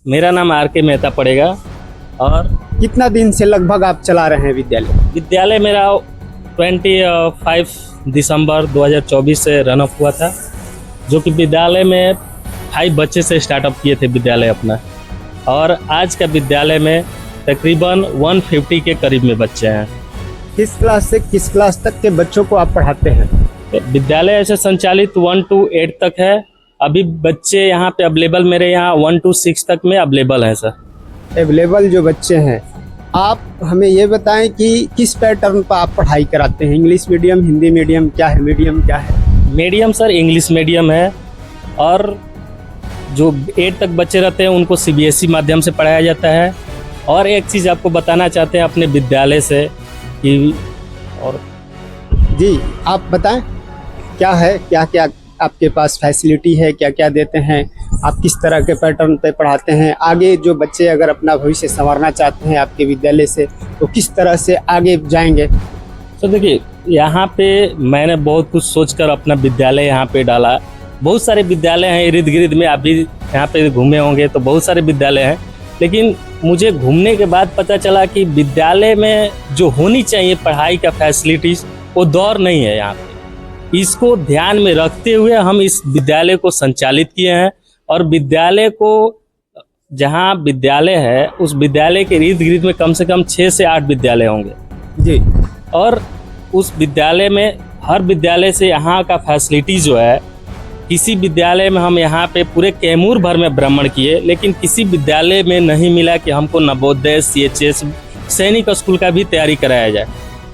मेरा नाम RK मेहता पड़ेगा। और कितना दिन से लगभग आप चला रहे हैं विद्यालय? विद्यालय मेरा 25 दिसंबर 2024 से रन अप हुआ था, जो कि विद्यालय में 5 बच्चे से स्टार्टअप किए थे विद्यालय अपना। और आज का विद्यालय में तकरीबन 150 के करीब में बच्चे हैं। किस क्लास से किस क्लास तक के बच्चों को आप पढ़ाते हैं? विद्यालय ऐसे संचालित 1 to 8 तक है। अभी बच्चे यहाँ पे अवेलेबल मेरे यहाँ 1 to 6 तक में अवेलेबल है सर। अवेलेबल जो बच्चे हैं, आप हमें ये बताएं कि किस पैटर्न पर आप पढ़ाई कराते हैं? इंग्लिश मीडियम, हिंदी मीडियम, क्या है मीडियम क्या है? मीडियम सर इंग्लिश मीडियम है। और जो 8 तक बच्चे रहते हैं उनको CBSE माध्यम से पढ़ाया जाता है। और एक चीज़ आपको बताना चाहते हैं अपने विद्यालय से कि और जी आप बताएं क्या है, क्या क्या आपके पास फैसिलिटी है, क्या क्या देते हैं, आप किस तरह के पैटर्न पे पढ़ाते हैं? आगे जो बच्चे अगर अपना भविष्य संवारना चाहते हैं आपके विद्यालय से, तो किस तरह से आगे जाएंगे? तो देखिए, यहाँ पे मैंने बहुत कुछ सोचकर अपना विद्यालय यहाँ पे डाला। बहुत सारे विद्यालय हैं इर्द गिर्द में, आप भी यहाँ पे घूमे होंगे तो बहुत सारे विद्यालय हैं। लेकिन मुझे घूमने के बाद पता चला कि विद्यालय में जो होनी चाहिए पढ़ाई का फैसिलिटीज़, वो दौर नहीं है यहाँ पे। इसको ध्यान में रखते हुए हम इस विद्यालय को संचालित किए हैं। और विद्यालय को, जहाँ विद्यालय है उस विद्यालय के इर्द गिर्द में कम से कम 6 से 8 विद्यालय होंगे जी। और उस विद्यालय में हर विद्यालय से यहाँ का फैसिलिटी जो है, किसी विद्यालय में हम यहाँ पे पूरे कैमूर भर में भ्रमण किए, लेकिन किसी विद्यालय में नहीं मिला कि हमको नवोदय, CHS, सैनिक स्कूल का भी तैयारी कराया जाए।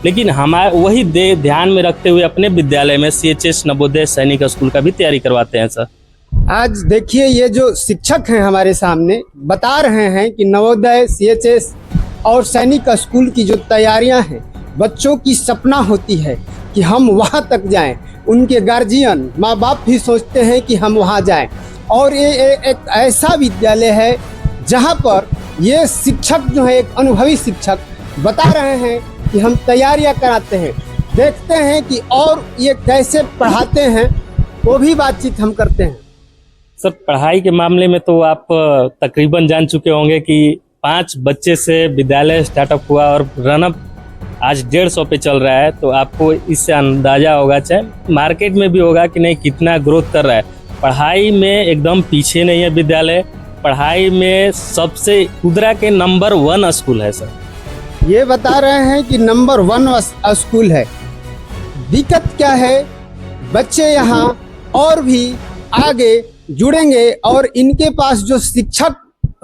लेकिन हमारे वही ध्यान में रखते हुए अपने विद्यालय में CHS, नवोदय, सैनिक स्कूल का भी तैयारी करवाते हैं सर। आज देखिए, ये जो शिक्षक हैं हमारे सामने बता रहे हैं कि नवोदय, CHS और सैनिक स्कूल की जो तैयारियां हैं, बच्चों की सपना होती है कि हम वहां तक जाएं। उनके गार्जियन, माँ बाप भी सोचते हैं कि हम वहां जाएं। और ये एक ऐसा विद्यालय है जहां पर ये शिक्षक जो है, एक अनुभवी शिक्षक बता रहे हैं कि हम तैयारियां कराते हैं। देखते हैं कि और ये कैसे पढ़ाते हैं, वो भी बातचीत हम करते हैं। सर, पढ़ाई के मामले में तो आप तकरीबन जान चुके होंगे कि 5 बच्चे से विद्यालय स्टार्टअप हुआ और रनअप आज 150 पे चल रहा है। तो आपको इससे अंदाजा होगा, चाहे मार्केट में भी होगा कि नहीं, कितना ग्रोथ कर रहा है। पढ़ाई में एकदम पीछे नहीं है विद्यालय। पढ़ाई में सबसे कुदरा के नंबर 1 स्कूल है सर। ये बता रहे हैं कि नंबर 1 स्कूल है। दिक्कत क्या है, बच्चे यहाँ और भी आगे जुड़ेंगे। और इनके पास जो शिक्षक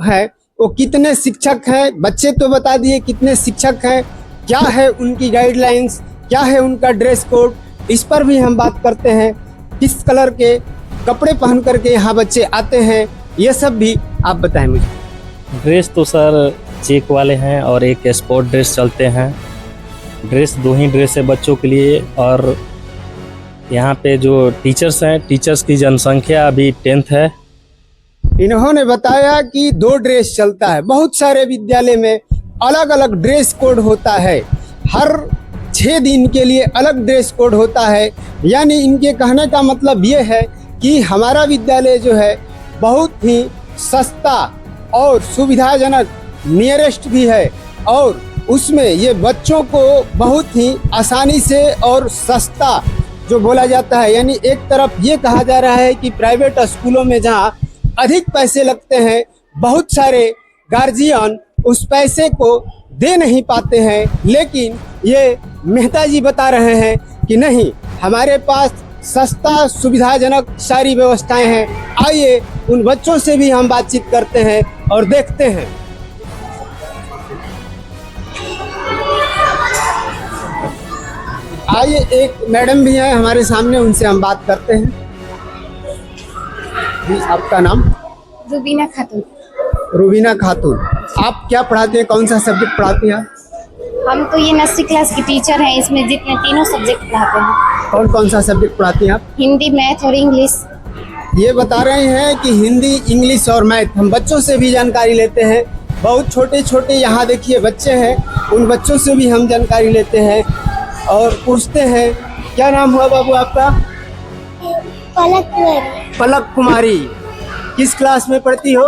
है, वो कितने शिक्षक हैं, बच्चे तो बता दिए कितने शिक्षक हैं, क्या है उनकी गाइडलाइंस, क्या है उनका ड्रेस कोड, इस पर भी हम बात करते हैं। किस कलर के कपड़े पहन करके यहाँ बच्चे आते हैं, ये सब भी आप बताएं मुझे। ड्रेस तो सर चेक वाले हैं और एक स्पोर्ट ड्रेस चलते हैं। ड्रेस 2 ही ड्रेस है बच्चों के लिए। और यहाँ पे जो टीचर्स हैं, टीचर्स की जनसंख्या अभी 10th है। इन्होंने बताया कि 2 ड्रेस चलता है। बहुत सारे विद्यालय में अलग अलग ड्रेस कोड होता है, हर 6 दिन के लिए अलग ड्रेस कोड होता है। यानी इनके कहने का मतलब ये है कि हमारा विद्यालय जो है बहुत ही सस्ता और सुविधाजनक, नियरेस्ट भी है। और उसमें ये बच्चों को बहुत ही आसानी से और सस्ता जो बोला जाता है, यानी एक तरफ ये कहा जा रहा है कि प्राइवेट स्कूलों में जहाँ अधिक पैसे लगते हैं, बहुत सारे गार्जियन उस पैसे को दे नहीं पाते हैं। लेकिन ये मेहता जी बता रहे हैं कि नहीं, हमारे पास सस्ता, सुविधाजनक सारी व्यवस्थाएं हैं। आइए उन बच्चों से भी हम बातचीत करते हैं और देखते हैं। आइए, एक मैडम भी हैं हमारे सामने, उनसे हम बात करते हैं। जी, आपका नाम? रुबीना खातून। रुबीना खातून, आप क्या पढ़ाते हैं, कौन सा सब्जेक्ट पढ़ाती हैं? हम तो ये नर्सरी क्लास की टीचर हैं। इसमें जितने तीनों सब्जेक्ट पढ़ाते हैं। कौन कौन सा सब्जेक्ट पढ़ाती हैं आप? हिंदी, मैथ और इंग्लिश। ये बता रहे हैं कि हिंदी, इंग्लिश और मैथ। हम बच्चों से भी जानकारी लेते हैं। बहुत छोटे छोटे यहाँ देखिए बच्चे हैं, उन बच्चों से भी हम जानकारी लेते हैं और पूछते हैं। क्या नाम हुआ बाबू आपका? पलक कुमारी। पलक कुमारी। किस क्लास में पढ़ती हो?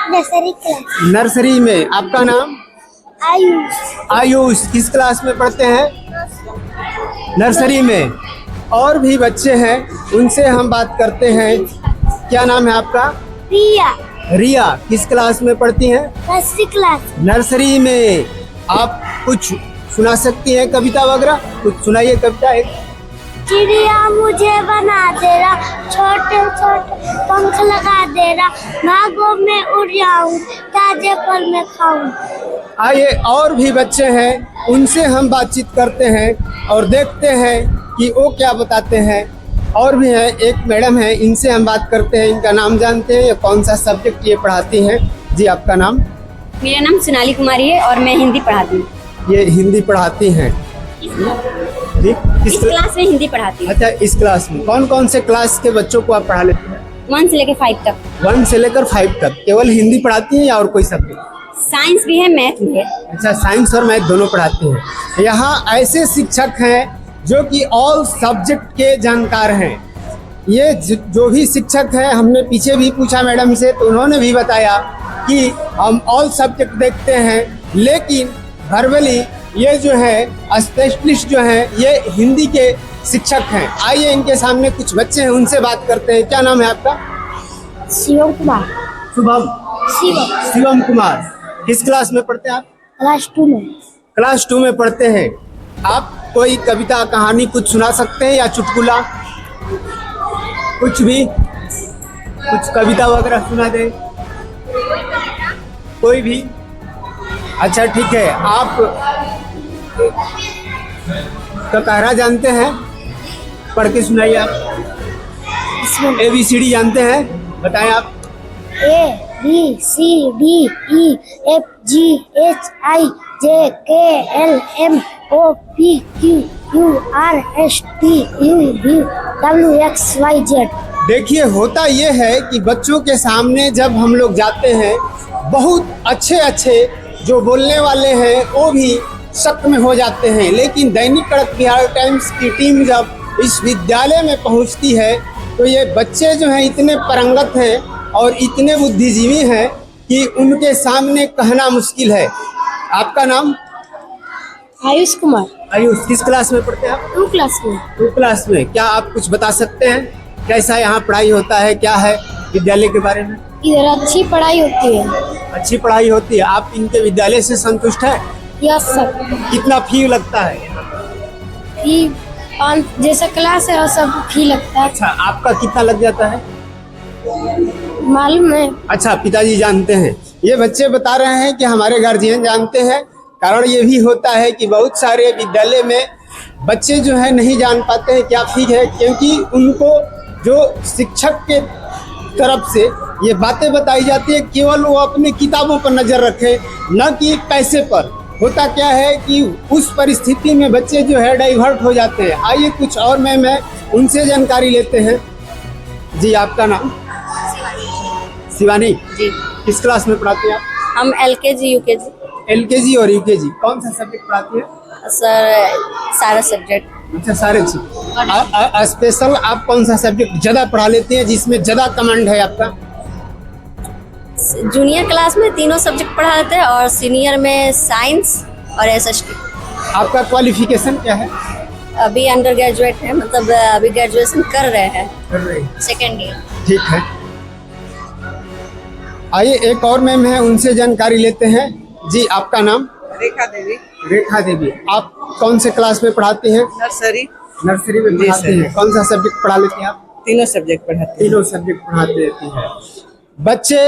Nursery class. नर्सरी में। आपका नाम? आयुष। आयुष किस क्लास में पढ़ते हैं? नर्सरी में। और भी बच्चे हैं, उनसे हम बात करते हैं। क्या नाम है आपका? रिया। रिया किस क्लास में पढ़ती हैं? Nursery class. नर्सरी में। आप कुछ सुना सकती हैं कविता वगैरह? कुछ सुनाइए कविता एक। चिड़िया मुझे बना दे रहा, छोटे छोटे पंख लगा दे रहा, भागों में उड़ जाऊं, ताजे फल में खाऊं। आइए, और भी बच्चे हैं, उनसे हम बातचीत करते हैं और देखते हैं कि वो क्या बताते हैं। और भी हैं, एक मैडम है, इनसे हम बात करते हैं। इनका नाम जानते हैं या कौन सा सब्जेक्ट ये पढ़ाती हैं? जी आपका नाम? मेरा नाम सोनाली कुमारी है और मैं हिंदी पढ़ाती हूँ। ये हिंदी पढ़ाती हैं जी? इस क्लास में हिंदी पढ़ाती हूँ। अच्छा, इस क्लास में कौन कौन से क्लास के बच्चों को आप पढ़ा लेते हैं? 1 से लेकर 5 तक। 1 से लेकर 5 तक। केवल हिंदी पढ़ाती हैं या और कोई सब्जेक्ट? साइंस भी है, मैथ भी है। अच्छा, साइंस और मैथ दोनों पढ़ाते हैं। यहाँ ऐसे शिक्षक हैं जो कि ऑल सब्जेक्ट के जानकार हैं। ये जो भी शिक्षक हैं, हमने पीछे भी पूछा मैडम से, तो उन्होंने भी बताया कि हम ऑल सब्जेक्ट देखते हैं, लेकिन वर्बली ये जो है स्पेशलिस्ट जो हैं ये हिंदी के शिक्षक हैं। आइए, इनके सामने कुछ बच्चे हैं, उनसे बात करते हैं। क्या नाम है आपका? शिवम कुमार। शुभम? शिवम कुमार किस क्लास में पढ़ते हैं आप? क्लास 2 में। क्लास 2 में पढ़ते हैं। आप कोई कविता कहानी कुछ सुना सकते हैं या चुटकुला? कुछ भी, कुछ कविता वगैरह सुना दे, कोई भी। अच्छा ठीक है, आप ककारा जानते हैं? पढ़ के सुनाइए आप। ABCD जानते हैं? बताएं आप। ABCDEFGHIJKLMOPQRSTUVWXYZ। देखिए, होता ये है कि बच्चों के सामने जब हम लोग जाते हैं, बहुत अच्छे अच्छे जो बोलने वाले हैं वो भी शक में हो जाते हैं। लेकिन दैनिक कड़क बिहार टाइम्स की टीम जब इस विद्यालय में पहुंचती है तो ये बच्चे जो हैं इतने परंगत हैं और इतने बुद्धिजीवी हैं कि उनके सामने कहना मुश्किल है। आपका नाम? आयुष कुमार। आयुष किस क्लास में पढ़ते हैं आप? 2 क्लास में। 2 क्लास में। क्या आप कुछ बता सकते हैं कैसा यहाँ पढ़ाई होता है, क्या है विद्यालय के बारे में? इधर अच्छी पढ़ाई होती है। अच्छी पढ़ाई होती है। आप इनके विद्यालय से संतुष्ट हैं? Yes sir. कितना फी लगता है? फी 5 जैसा क्लास है और सब फी लगता है। अच्छा, आपका कितना लग जाता है? मालूम है। अच्छा, पिताजी जानते हैं। ये बच्चे बता रहे हैं कि हमारे गार्जियन जानते हैं। कारण ये भी होता है कि बहुत सारे विद्यालय में बच्चे जो है नहीं जान पाते हैं क्या फी है, क्योंकि उनको जो शिक्षक के तरफ से ये बातें बताई जाती है, केवल वो अपनी किताबों पर नजर रखे, न कि पैसे पर। होता क्या है कि उस परिस्थिति में बच्चे जो है डाइवर्ट हो जाते हैं। आइए, कुछ और मैम है, उनसे जानकारी लेते हैं। जी आपका नाम? शिवानी जी। किस क्लास में पढ़ाती हैं आप? हम LKG UKG। LKG और UKG कौन सा सब्जेक्ट पढ़ाती है? सर सारा सब्जेक्ट। अच्छा, सारे स्पेशल आप कौन सा सब्जेक्ट ज्यादा पढ़ा लेते हैं, जिसमें ज्यादा कमांड है आपका? जूनियर क्लास में तीनों सब्जेक्ट पढ़ा लेते हैं और सीनियर में साइंस और SST। आपका क्वालिफिकेशन क्या है? अभी अंडर ग्रेजुएट है, मतलब अभी ग्रेजुएशन कर रहे हैं, कर रहे हैं। 2nd year. ठीक है। आइए, एक और मैम है, उनसे जानकारी लेते हैं। जी आपका नाम? रेखा देवी। रेखा देवी, आप कौन से क्लास में पढ़ाती हैं? नर्सरी। नर्सरी में पढ़ाती हैं। कौन सा सब्जेक्ट पढ़ा लेती हैं आप? तीनों सब्जेक्ट पढ़ाती हूँ। तीनों सब्जेक्ट पढ़ाते रहती हैं। बच्चे,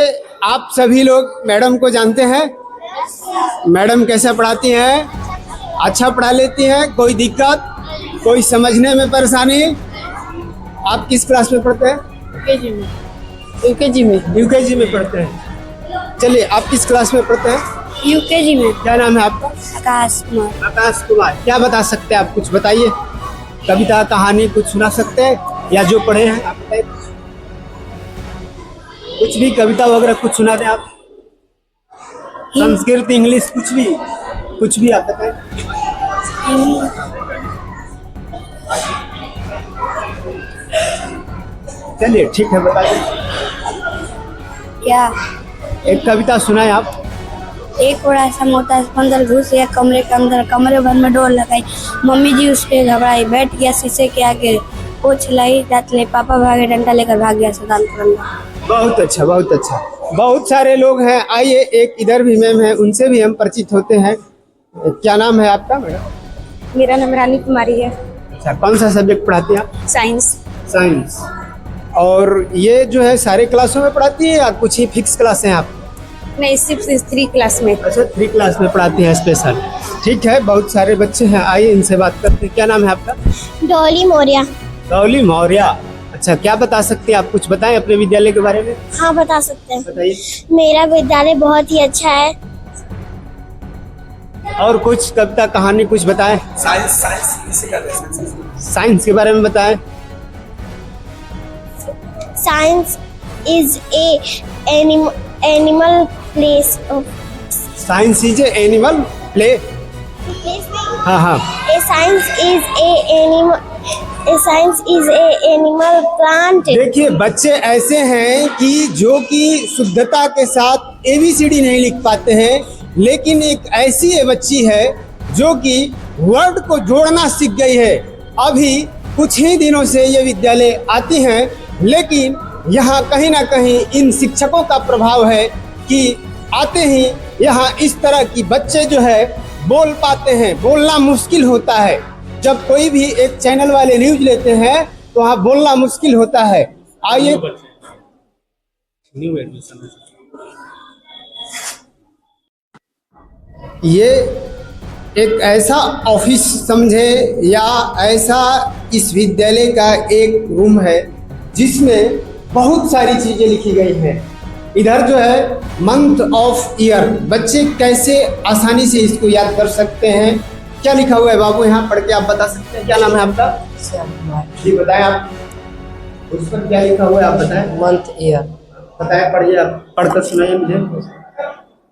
आप सभी लोग मैडम को जानते हैं? मैडम कैसे पढ़ाती हैं? अच्छा पढ़ा लेती हैं? कोई दिक्कत, कोई समझने में परेशानी? आप किस क्लास में पढ़ते हैं? UKG में। UKG में पढ़ते हैं। चलिए, आप किस क्लास में पढ़ते हैं? UKG में। क्या नाम है आपका? आकाश कुमार। आकाश कुमार। क्या बता सकते हैं आप? कुछ बताइए, कविता कहानी कुछ सुना सकते हैं या जो पढ़े हैं आप बताइए। कुछ भी कविता वगैरह कुछ सुना दें आप। संस्कृत, इंग्लिश, कुछ भी आप बताएं। चलिए ठीक है, बता दें। क्या? एक कविता सुनाए आप। एक बड़ा सा मोटा बंदर घुस गया कमरे के अंदर, कमरे भर में डोर लगाई, मम्मी जी उसके घबराई, बैठ गया शीशे के आगे, पोछ लाई दांत ले, पापा भागे डंडा लेकर भाग गया सदानपुर अंदर। बहुत अच्छा, बहुत अच्छा। बहुत सारे लोग हैं, आइए एक इधर भी मैम है, उनसे भी हम परिचित होते हैं। क्या नाम है आपका मैडम? मेरा नाम रानी कुमारी है। अच्छा, कौन सा सब्जेक्ट पढ़ाती हैं आप? साइंस। साइंस। और ये जो है सारे क्लासों में पढ़ाती है या कुछ ही फिक्स क्लास हैं आप? नहीं, सिर्फ 3 क्लास में। अच्छा, 3 क्लास में पढ़ाती हैं स्पेशल। ठीक है, बहुत सारे बच्चे हैं, आइए इनसे बात करते हैं। क्या नाम है आपका? डॉली मौर्य। डॉली मौर्य। अच्छा, क्या बता सकते हैं आप? कुछ बताएं अपने विद्यालय के बारे में। हाँ, बता सकते हैं। बताइए। मेरा विद्यालय बहुत ही अच्छा है। और कुछ कविता कहानी कुछ बताएं। साइंस के बारे में बताएं। Science is animal place of science is animal play. हाँ हाँ। Science is animal plant. देखिए, बच्चे ऐसे हैं कि जो कि शुद्धता के साथ ABCD नहीं लिख पाते हैं, लेकिन एक ऐसी ये बच्ची है जो कि वर्ड को जोड़ना सीख गई है। अभी कुछ ही दिनों से ये विद्यालय आती हैं, लेकिन यहाँ कहीं ना कहीं इन शिक्षकों का प्रभाव है कि आते ही यहाँ इस तरह की बच्चे जो है बोल पाते हैं। बोलना मुश्किल होता है, जब कोई भी एक चैनल वाले न्यूज लेते हैं तो वहाँ बोलना मुश्किल होता है। आइए, न्यू एडमिशन ये एक ऐसा ऑफिस समझे या ऐसा इस विद्यालय का एक रूम है जिसमें बहुत सारी चीजें लिखी गई हैं। इधर जो है मंथ ऑफ ईयर, बच्चे कैसे आसानी से इसको याद कर सकते हैं। क्या लिखा हुआ है बाबू, यहाँ पढ़ के आप बता सकते हैं? क्या नाम है आपका? जी बताएं आप, उस पर क्या लिखा हुआ है आप बताएं। मंथ ईयर बताएं, पढ़िए आप, पढ़कर सुनाइए मुझे।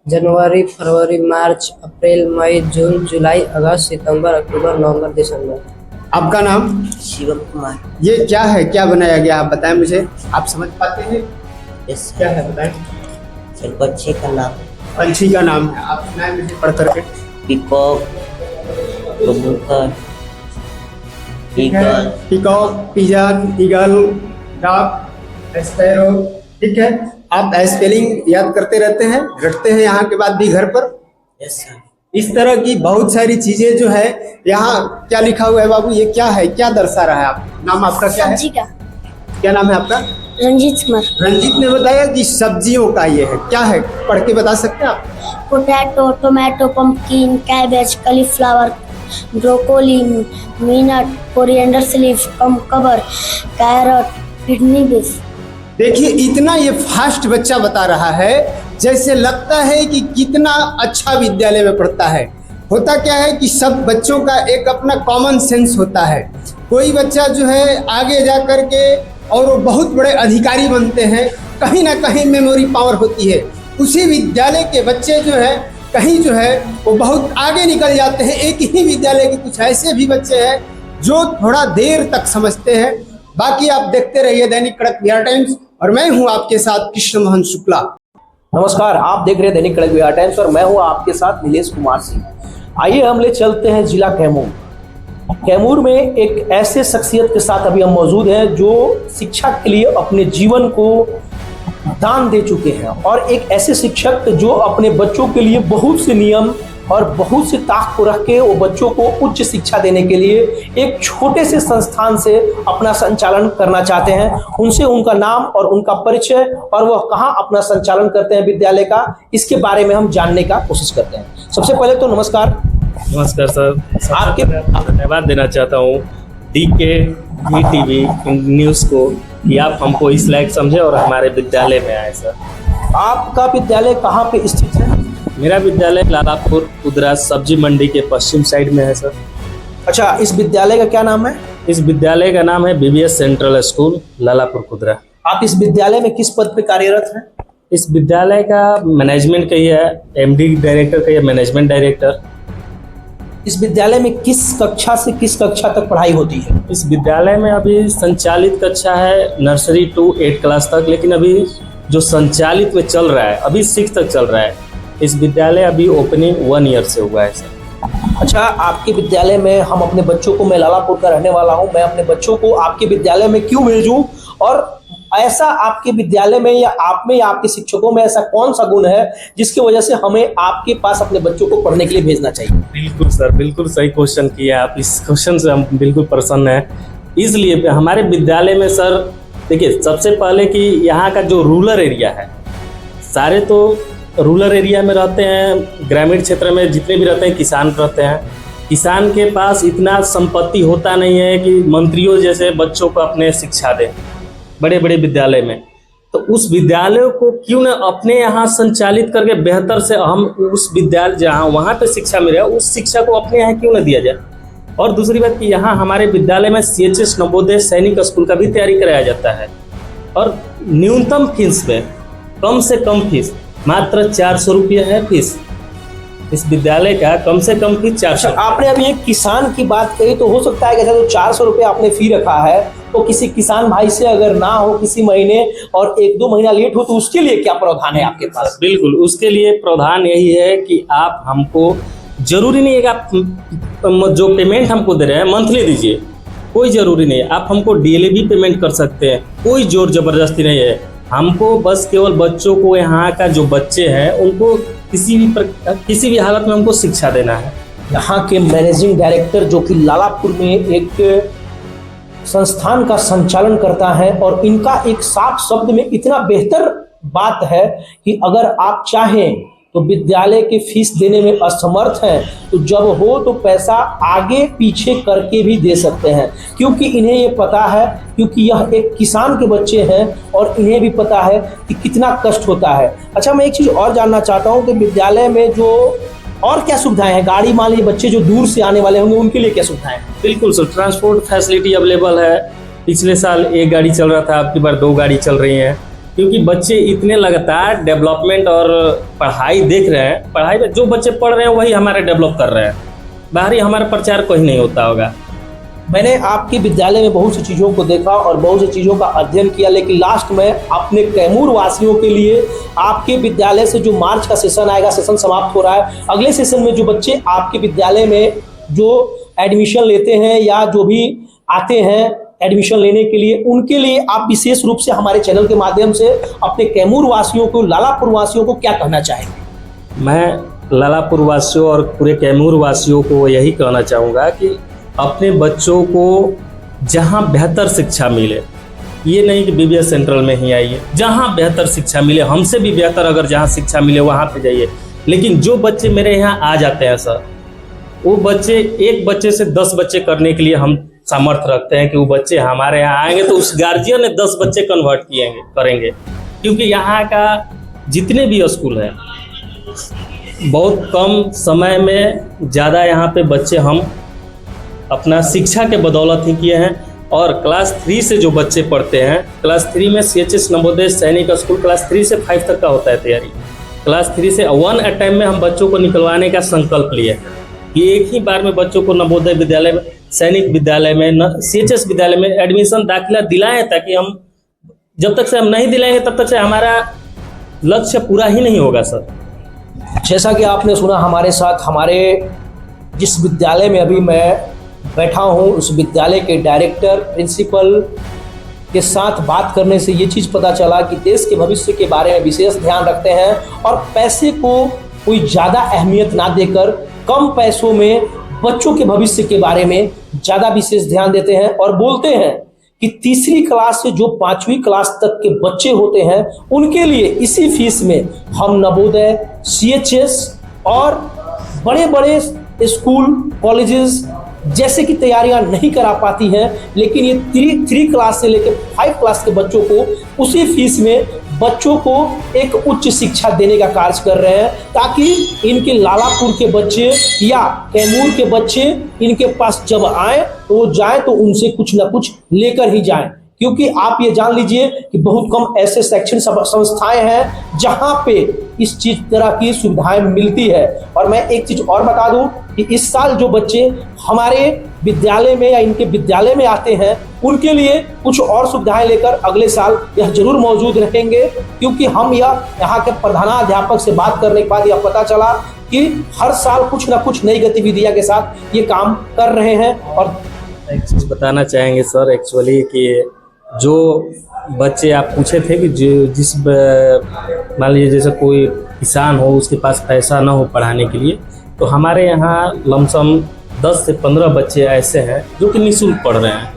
जनवरी, फरवरी, मार्च, अप्रैल, मई, जून, जुलाई, अगस्त, सितंबर, अक्टूबर, नवंबर, दिसंबर। आपका नाम? शिवम कुमार। ये क्या है, क्या बनाया गया आप बताएं मुझे, आप समझ पाते हैं? क्या है बताएं। बच्चे का नाम, पंछी का नाम है, आप सुनाएं मुझे पढ़ करके। पीकॉक, कबूतर, eagle. Peacock, pigeon, eagle, duck, sparrow. ठीक है, आप स्पेलिंग याद करते रहते हैं, रटते हैं यहाँ के बाद भी घर पर? Yes sir. इस तरह की बहुत सारी चीजें जो है यहाँ। क्या लिखा हुआ है बाबू, ये क्या है, क्या दर्शा रहा है? आप नाम आपका क्या है? सब्जी का। क्या नाम है आपका? रंजीत कुमार। रंजीत ने बताया कि सब्जियों का ये है, क्या है पढ़ के बता सकते हैं आप? Potato, tomato, pumpkin, cabbage, cauliflower, broccoli, mint, coriander leaf, cucumber, carrot, kidney beans. देखिए, इतना ये फास्ट बच्चा बता रहा है, जैसे लगता है कि कितना अच्छा विद्यालय में पढ़ता है। होता क्या है कि सब बच्चों का एक अपना कॉमन सेंस होता है। कोई बच्चा जो है आगे जा कर के और वो बहुत बड़े अधिकारी बनते हैं, कहीं ना कहीं मेमोरी पावर होती है। उसी विद्यालय के बच्चे जो है कहीं जो है वो बहुत आगे निकल जाते हैं। एक ही विद्यालय के कुछ ऐसे भी बच्चे हैं जो थोड़ा देर तक समझते हैं। बाकी आप देखते रहिए दैनिक कड़क बिहार टाइम्स, और मैं हूं आपके साथ कृष्ण मोहन शुक्ला। नमस्कार, आप देख रहे हैं दैनिक कड़क बिहार टाइम्स और मैं हूं आपके साथ नीलेश कुमार सिंह। आइए हम ले चलते हैं जिला कैमूर। कैमूर में एक ऐसे शख्सियत के साथ अभी हम मौजूद हैं जो शिक्षा के लिए अपने जीवन को दान दे चुके हैं, और एक ऐसे शिक्षक जो अपने बच्चों के लिए बहुत से नियम और बहुत से ताक को रख के वो बच्चों को उच्च शिक्षा देने के लिए एक छोटे से संस्थान से अपना संचालन करना चाहते हैं। उनसे उनका नाम और उनका परिचय और वह कहाँ अपना संचालन करते हैं विद्यालय का, इसके बारे में हम जानने का कोशिश करते हैं। सबसे पहले तो नमस्कार। नमस्कार सर, आपके धन्यवाद देना चाहता हूँ DK TV न्यूज़ को कि आप हमको इस लायक समझे और हमारे विद्यालय में आए। सर, आपका विद्यालय कहाँ पे स्थित है? मेरा विद्यालय लालापुर कुदरा सब्जी मंडी के पश्चिम साइड में है सर। अच्छा, इस विद्यालय का क्या नाम है? इस विद्यालय का नाम है BBS central school Lalapur Kudra. आप इस विद्यालय में किस पद पे कार्यरत हैं? इस विद्यालय का मैनेजमेंट का ही है, MD डायरेक्टर का या मैनेजमेंट डायरेक्टर। इस विद्यालय में किस कक्षा से किस कक्षा तक पढ़ाई होती है? इस विद्यालय में अभी संचालित कक्षा है नर्सरी टू 8 क्लास तक, लेकिन अभी जो संचालित में चल रहा है, अभी 6 तक चल रहा है। इस विद्यालय अभी ओपनिंग 1 ईयर से हुआ है सर। अच्छा, आपके विद्यालय में हम अपने बच्चों को, मैं लालापुर का रहने वाला हूं, मैं अपने बच्चों को आपके विद्यालय में क्यों भेजूं, और ऐसा आपके विद्यालय में या आप में या आपके शिक्षकों में ऐसा कौन सा गुण है जिसकी वजह से हमें आपके पास अपने बच्चों को पढ़ने के लिए भेजना चाहिए? बिल्कुल सर, बिल्कुल सही क्वेश्चन किया आप। इस क्वेश्चन से हम बिल्कुल प्रसन्न हैं। इसलिए हमारे विद्यालय में सर देखिए, सबसे पहले कि यहाँ का जो रूरल एरिया है, सारे तो रूरल एरिया में रहते हैं, ग्रामीण क्षेत्र में जितने भी रहते हैं किसान रहते हैं। किसान के पास इतना संपत्ति होता नहीं है कि मंत्रियों जैसे बच्चों को अपने शिक्षा दें बड़े बड़े विद्यालय में। तो उस विद्यालय को क्यों न अपने यहाँ संचालित करके बेहतर से हम उस विद्यालय जहाँ वहाँ पे शिक्षा मिले उस शिक्षा को अपने यहाँ क्यों न दिया जाए। और दूसरी बात कि यहाँ हमारे विद्यालय में CHS नवोदय सैनिक स्कूल का भी तैयारी कराया जाता है, और न्यूनतम फीस में कम से कम फीस मात्र 400 रुपये है फीस। इस विद्यालय का कम से कम फीस 400। आपने अभी एक किसान की बात कही, तो हो सकता है कि जो 400 रुपये आपने फी रखा है, तो किसी किसान भाई से अगर ना हो किसी महीने और 1-2 महीना लेट हो, तो उसके लिए क्या प्रावधान है आपके पास? बिल्कुल, उसके लिए प्रावधान यही है कि आप हमको, जरूरी नहीं है कि आप जो पेमेंट हमको दे रहे हैं मंथली दीजिए, कोई ज़रूरी नहीं है। आप हमको डेली भी पेमेंट कर सकते हैं, कोई जोर ज़बरदस्ती नहीं है। हमको बस केवल बच्चों को, यहाँ का जो बच्चे हैं उनको किसी भी हालत में हमको शिक्षा देना है। यहाँ के मैनेजिंग डायरेक्टर जो कि लालापुर में एक संस्थान का संचालन करता है, और इनका एक साफ शब्द में इतना बेहतर बात है कि अगर आप चाहें तो विद्यालय के फीस देने में असमर्थ हैं तो जब हो तो पैसा आगे पीछे करके भी दे सकते हैं, क्योंकि इन्हें ये पता है, क्योंकि यह एक किसान के बच्चे हैं और इन्हें भी पता है कि कितना कष्ट होता है। अच्छा, मैं एक चीज़ और जानना चाहता हूँ कि विद्यालय में जो और क्या सुविधाएं हैं? गाड़ी, मान लीजिए बच्चे जो दूर से आने वाले होंगे उनके लिए क्या सुविधाएं हैं? बिल्कुल सर, ट्रांसपोर्ट फैसिलिटी अवेलेबल है। पिछले साल 1 गाड़ी चल रहा था, अब की बार 2 गाड़ी चल रही हैं, क्योंकि बच्चे इतने लगातार डेवलपमेंट और पढ़ाई देख रहे हैं। पढ़ाई में जो बच्चे पढ़ रहे हैं वही हमारे डेवलप कर रहे हैं, बाहरी हमारा प्रचार कहीं नहीं होता होगा। मैंने आपके विद्यालय में बहुत सी चीज़ों को देखा और बहुत सी चीज़ों का अध्ययन किया, लेकिन लास्ट में अपने कैमूर वासियों के लिए आपके विद्यालय से जो मार्च का सेशन आएगा, सेशन समाप्त हो रहा है, अगले सेशन में जो बच्चे आपके विद्यालय में जो एडमिशन लेते हैं या जो भी आते हैं एडमिशन लेने के लिए, उनके लिए आप विशेष रूप से हमारे चैनल के माध्यम से अपने कैमूर वासियों को, लालापुर वासियों को क्या कहना चाहेंगे? मैं लालापुर वासियों और पूरे कैमूर वासियों को यही कहना चाहूँगा कि अपने बच्चों को जहाँ बेहतर शिक्षा मिले, ये नहीं कि BBS सेंट्रल में ही आइए, जहाँ बेहतर शिक्षा मिले, हमसे भी बेहतर अगर जहाँ शिक्षा मिले वहाँ पे जाइए। लेकिन जो बच्चे मेरे यहाँ आ जाते हैं सर, वो बच्चे एक बच्चे से 10 बच्चे करने के लिए हम सामर्थ्य रखते हैं कि वो बच्चे हमारे यहाँ आएंगे तो उस गार्जियन ने 10 बच्चे कन्वर्ट करेंगे, क्योंकि यहाँ का जितने भी स्कूल हैं बहुत कम समय में ज़्यादा यहाँ पे बच्चे हम अपना शिक्षा के बदौलत ही किए हैं। और क्लास 3 से जो बच्चे पढ़ते हैं, क्लास 3 में CHS नवोदय सैनिक स्कूल क्लास 3 से 5 तक का होता है तैयारी। क्लास 3 से 1 टाइम में हम बच्चों को निकलवाने का संकल्प लिए हैं कि एक ही बार में बच्चों को नवोदय विद्यालय में, सैनिक विद्यालय में, CHS विद्यालय में एडमिशन दाखिला दिलाएं, ताकि हम जब तक से हम नहीं दिलाएंगे तब तक से हमारा लक्ष्य पूरा ही नहीं होगा सर। जैसा कि आपने सुना, हमारे साथ हमारे जिस विद्यालय में अभी मैं बैठा हूँ उस विद्यालय के डायरेक्टर, प्रिंसिपल के साथ बात करने से ये चीज़ पता चला कि देश के भविष्य के बारे में विशेष ध्यान रखते हैं और पैसे को कोई ज़्यादा अहमियत ना देकर कम पैसों में बच्चों के भविष्य के बारे में ज़्यादा विशेष ध्यान देते हैं। और बोलते हैं कि 3री क्लास से जो 5वीं क्लास तक के बच्चे होते हैं उनके लिए इसी फीस में हम नवोदय, CHS और बड़े बड़े स्कूल, कॉलेजेस जैसे कि तैयारियां नहीं करा पाती हैं, लेकिन ये 3 क्लास से लेकर 5 क्लास के बच्चों को उसी फीस में बच्चों को एक उच्च शिक्षा देने का कार्य कर रहे हैं, ताकि इनके लालापुर के बच्चे या कैमूर के बच्चे इनके पास जब आए तो वो जाए तो उनसे कुछ ना कुछ लेकर ही जाएं। क्योंकि आप ये जान लीजिए कि बहुत कम ऐसे शैक्षणिक संस्थाएं हैं जहां पे इस चीज तरह की सुविधाएं मिलती है। और मैं एक चीज और बता दूं कि इस साल जो बच्चे हमारे विद्यालय में या इनके विद्यालय में आते हैं उनके लिए कुछ और सुविधाएं लेकर अगले साल यह जरूर मौजूद रहेंगे, क्योंकि हम यहाँ के प्रधानाध्यापक से बात करने के बाद यह पता चला कि हर साल कुछ ना कुछ नई गतिविधियां के साथ ये काम कर रहे हैं। और एक चीज़ बताना चाहेंगे सर, एक्चुअली कि जो बच्चे आप पूछे थे कि जिस मान लीजिए जैसे कोई किसान हो उसके पास पैसा ना हो पढ़ाने के लिए, तो हमारे यहाँ लमसम 10 से 15 बच्चे ऐसे हैं जो कि निःशुल्क पढ़ रहे हैं,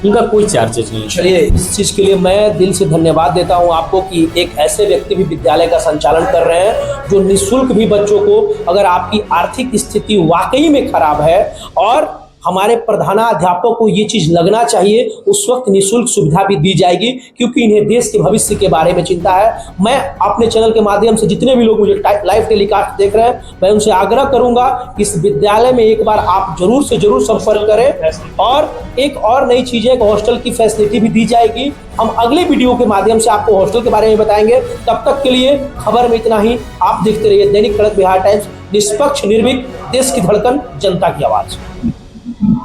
उनका कोई चार्जेस नहीं। चलिए, इस चीज़ के लिए मैं दिल से धन्यवाद देता हूं आपको कि एक ऐसे व्यक्ति भी विद्यालय का संचालन कर रहे हैं जो निःशुल्क भी बच्चों को, अगर आपकी आर्थिक स्थिति वाकई में खराब है और हमारे प्रधानाध्यापक को ये चीज़ लगना चाहिए, उस वक्त निःशुल्क सुविधा भी दी जाएगी, क्योंकि इन्हें देश के भविष्य के बारे में चिंता है। मैं अपने चैनल के माध्यम से जितने भी लोग मुझे लाइव टेलीकास्ट देख रहे हैं, मैं उनसे आग्रह करूंगा कि इस विद्यालय में एक बार आप जरूर से जरूर संपर्क करें। और एक और नई चीज़ है कि हॉस्टल की फैसिलिटी भी दी जाएगी। हम अगले वीडियो के माध्यम से आपको हॉस्टल के बारे में बताएंगे। तब तक के लिए खबर में इतना ही। आप देखते रहिए दैनिक खड़क बिहार टाइम्स, निष्पक्ष, निर्भीक, देश की धड़कन, जनता की आवाज़।